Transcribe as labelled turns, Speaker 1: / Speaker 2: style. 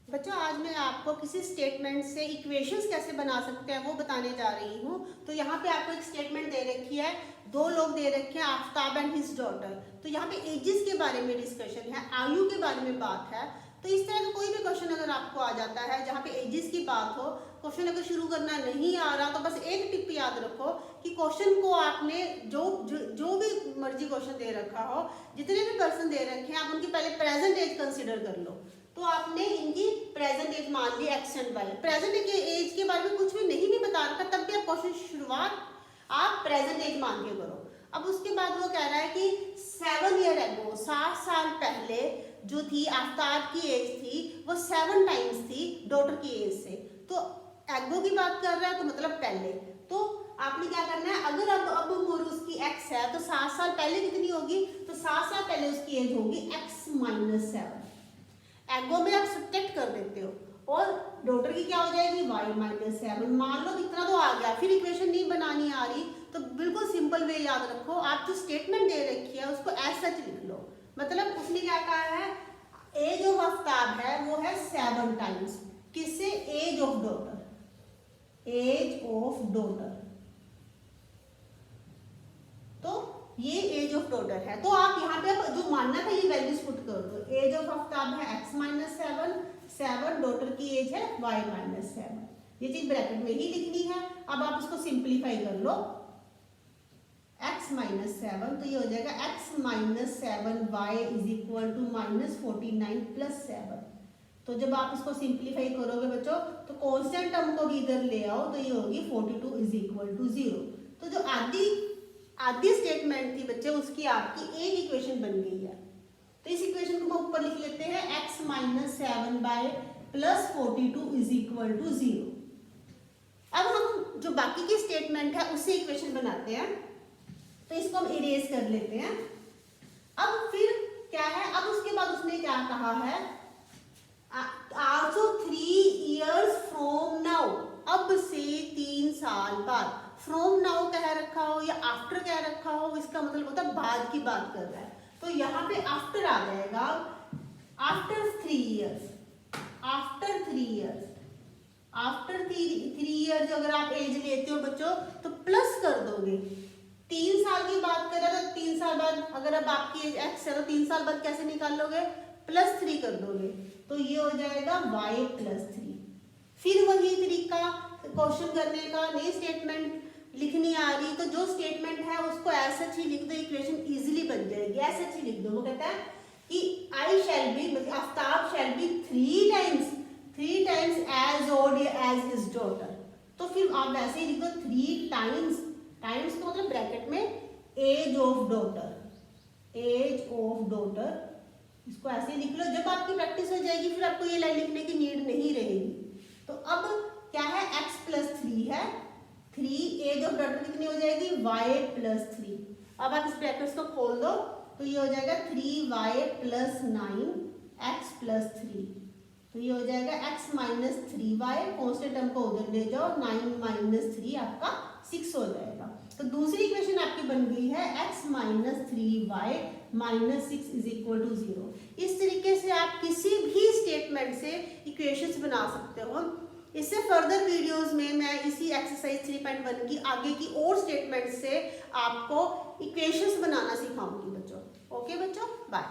Speaker 1: बच्चों आज मैं आपको किसी स्टेटमेंट से इक्वेशंस कैसे बना सकते हैं वो बताने जा रही हूँ। तो यहाँ पे आपको एक स्टेटमेंट दे रखी है, दो लोग दे रखे हैं, आफ्ताब एंड हिज डॉटर। तो यहाँ पे एजेस के बारे में डिस्कशन है, आयु के बारे में बात है। तो इस तरह का कोई भी क्वेश्चन अगर आपको आ जाता है जहाँ पे एजेस की बात हो, क्वेश्चन अगर शुरू करना नहीं आ रहा तो बस एक टिप याद रखो कि क्वेश्चन को आपने जो भी मर्जी क्वेश्चन दे रखा हो, जितने भी पर्सन दे रखे हैं, आप उनकी पहले प्रेजेंट एज कंसिडर कर लो। तो आपने इनकी प्रेजेंट एज मान ली X and Y, present age के बारे में कुछ भी नहीं भी बता रखा, तब भी आप क्वेश्चन शुरुआत आप प्रेजेंट एज मान के करो। अब उसके बाद वो कह रहा है कि 7 ईयर एगो, 7 साल पहले जो थी आफ्ताब की एज थी वो 7 टाइम्स थी डॉटर की एज से। तो एगो की बात कर रहा है तो मतलब पहले। तो आपने क्या करना है, अगर अब उम्र उसकी एक्स है तो 7 साल पहले कितनी होगी, तो 7 साल पहले उसकी एज होगी एक्स माइनस 7। एगो में आप सब्ट्रैक्ट कर देते हो और डॉटर की क्या हो जाएगी y माइनस 7। मान लो इतना तो आ गया, फिर इक्वेशन नहीं बनानी आ रही तो बिल्कुल सिंपल वे याद रखो, आप जो स्टेटमेंट दे रखी है उसको एज सच लिख लो। मतलब उसने क्या कहा है, एज ऑफ आफ्ताब है वो है 7 टाइम्स, किससे, age of daughter, age of daughter. तो ये एज ऑफ डॉटर है। तो आप यहाँ पे जो मानना था ये वैल्यूज पुट कर दो। एज ऑफ आफ्ताब है x माइनस 7, 7 डॉटर की एज है y माइनस 7। ये चीज ब्रैकेट में ही लिखनी है। अब आप इसको सिंप्लीफाई कर लो, x माइनस 7, तो ये हो जाएगा x minus 7y is equal to minus 49 plus 7। तो जब आप इसको सिंप्लीफाई करोगे बच्चों तो कॉन्स्टेंट टर्म को भी इधर ले आओ तो ये होगी 42 इज इक्वल टू 0। तो जो आधी स्टेटमेंट थी बच्चे उसकी आपकी एक इक्वेशन बन गई है। तो इस इक्वेशन को हम ऊपर लिख लेते हैं, x minus 7 by plus 42 is equal to 0। अब हम जो बाकी की स्टेटमेंट है उससे इक्वेशन बनाते हैं, तो इसको हम इरेज कर लेते हैं। अब फिर क्या है, अब उसके बाद उसने क्या कहा है, आल्सो 3 इयर्स फ्रॉम नाउ, अब से 3 साल बाद। फ्रॉम नाउ कह रखा हो या आफ्टर कह रखा हो, इसका मतलब होता है बाद की बात कर रहा है। तो यहाँ पे आफ्टर आ जाएगा, after 3 years, after 3 years, after 3 years अगर आप एज लेते हो बच्चों तो प्लस कर दोगे। 3 साल की बात कर रहे हो तो 3 साल बाद, अगर अब आपकी एज एक्स है तो 3 साल बाद कैसे निकाल लोगे, प्लस 3 कर दोगे। तो ये हो जाएगा y प्लस 3। फिर वही तरीका क्वेश्चन करने का, नई स्टेटमेंट लिखनी आ रही तो जो स्टेटमेंट है उसको ऐसा सच ही लिख दो, इक्वेशन इजीली बन जाएगी, ऐसा सच ही लिख दो। वो कहता है कि I shall be, Aftab shall be 3 times as old as his daughter. तो फिर आप वैसे ही लिख दो 3 टाइम्स, टाइम्स को मतलब ब्रैकेट में age of daughter, age of daughter, इसको ऐसे ही लिख लो। जब आपकी प्रैक्टिस हो जाएगी फिर आपको ये लाइन लिखने की नीड नहीं रहेगी। तो अब क्या है, x प्लस 3 है, 3 एज ऑफ डॉटर कितनी हो जाएगी, y प्लस 3। अब आप इस ब्रैकेट्स को खोल दो तो ये हो जाएगा 3y प्लस 9 x प्लस 3। तो ये हो जाएगा x minus 3y, constant term को उधर ले जाओ, 9 माइनस 3 आपका 6 हो जाएगा। तो दूसरी इक्वेशन आपकी बन गई है x minus 3y minus 6 is equal to 0। इस तरीके से आप किसी भी स्टेटमेंट से इक्वेशंस बना सकते हो। इससे फर्दर वीडियोस में मैं इसी एक्सरसाइज 3.1 की आगे की और स्टेटमेंट से आपको इक्वेशंस बनाना सिखाऊंगी बच्चों। ओके बच्चों, बाय।